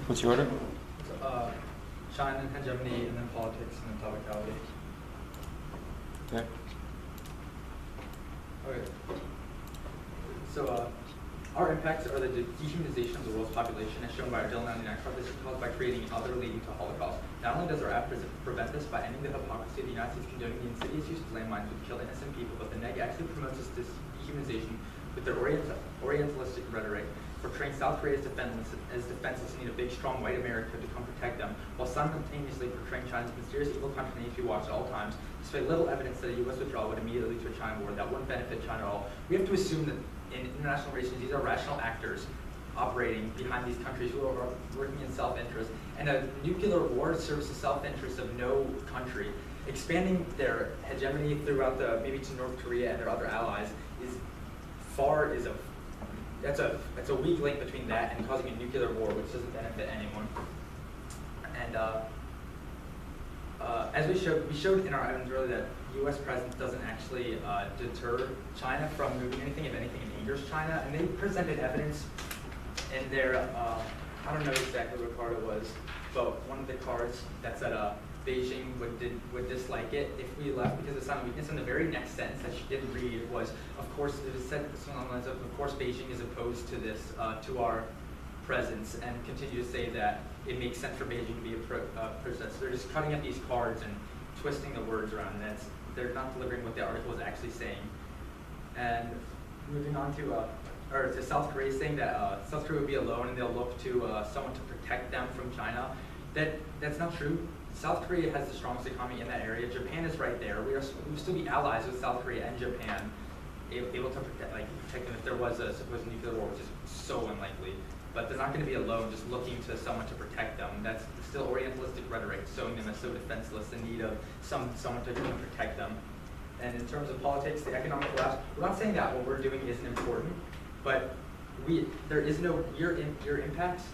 What's your order? China and hegemony, and then politics, and then topicality. Okay. Okay. So our impacts are the dehumanization of the world's population, as shown by our Dylan 99 chart. This is caused by creating other leading to Holocaust. Not only does our app prevent this by ending the hypocrisy of the United States condoning the insidious use of landmines which kill innocent people, but the neg actually promotes this dehumanization with their orientalistic rhetoric, portraying South Korea as defenseless and need a big, strong white America to come protect them, while simultaneously portraying China as a mysterious evil country that needs to be watched at all times, despite little evidence that a U.S. withdrawal would immediately lead to a China war that wouldn't benefit China at all. We have to assume that in international relations, these are rational actors operating behind these countries who are working in self-interest, and a nuclear war serves the self-interest of no country. Expanding their hegemony throughout maybe to North Korea and their other allies that's a weak link between that and causing a nuclear war, which doesn't benefit anyone. And as we showed in our items earlier that U.S. presence doesn't actually deter China from moving anything. If anything, it angers China. And they presented evidence in their, I don't know exactly what card it was, but one of the cards that said Beijing would dislike it if we left because of silent weakness. And the very next sentence that she didn't read was, of course, it was said something along the lines of course, Beijing is opposed to this, to our presence, and continue to say that it makes sense for Beijing to be a presence. They're just cutting up these cards and twisting the words around, and they're not delivering what the article is actually saying. And moving on to South Korea saying that South Korea would be alone and they'll look to someone to protect them from China. That's not true. South Korea has the strongest economy in that area. Japan is right there. We would still be allies with South Korea and Japan, able to protect them if there was a supposed nuclear war, which is so unlikely. But they're not going to be alone, just looking to someone to protect them. That's still Orientalistic rhetoric, showing them as so defenseless in need of someone to come protect them. And in terms of politics, the economic collapse, we're not saying that what we're doing isn't important, but there is no your impacts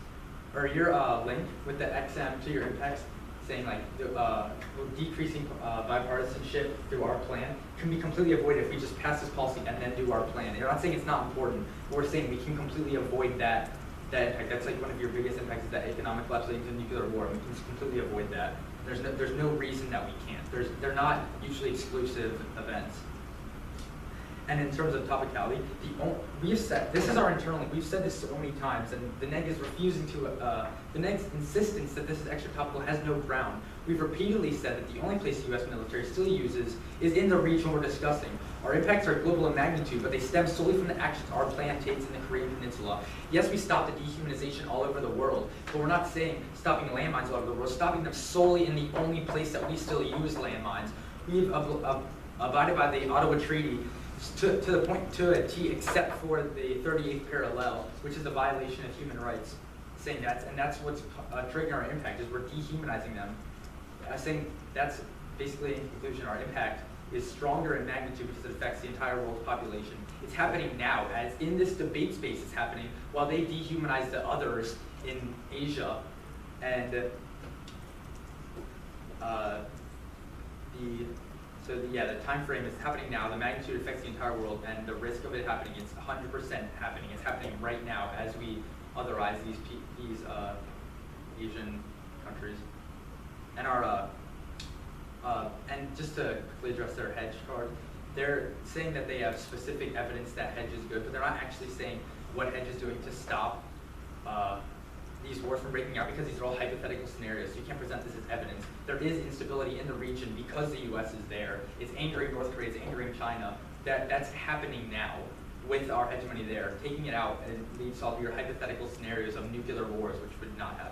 or your link with the XM to your impacts, saying like decreasing bipartisanship through our plan can be completely avoided if we just pass this policy and then do our plan. You're not saying it's not important, but we're saying we can completely avoid that impact. That's like one of your biggest impacts is that economic collapse leading to nuclear war, and we can just completely avoid that. There's no reason that we can't. They're not mutually exclusive events. And in terms of topicality, we've said, this is our internal link, we've said this so many times, and the neg is refusing to, the neg's insistence that this is extra topical has no ground. We've repeatedly said that the only place the U.S. military still uses is in the region we're discussing. Our impacts are global in magnitude, but they stem solely from the actions our plan takes in the Korean Peninsula. Yes, we stopped the dehumanization all over the world, but we're not saying stopping landmines all over the world, we're stopping them solely in the only place that we still use landmines. We've abided by the Ottawa Treaty to the point, to a T, except for the 38th parallel, which is a violation of human rights. Saying that's what's triggering our impact, is we're dehumanizing them. Saying that's basically in conclusion, our impact is stronger in magnitude because it affects the entire world's population. It's happening now, as in this debate space it's happening, while they dehumanize the others in Asia. And the time frame is happening now, the magnitude affects the entire world, and the risk of it happening is 100% happening. It's happening right now as we otherize these Asian countries. And and just to quickly address their hedge card, they're saying that they have specific evidence that hedge is good, but they're not actually saying what hedge is doing to stop these wars from breaking out, because these are all hypothetical scenarios, so you can't present this as evidence. There is instability in the region because the U.S. is there. It's angering North Korea, it's angering China. That's happening now with our hegemony there. Taking it out and leads to all your hypothetical scenarios of nuclear wars, which would not happen.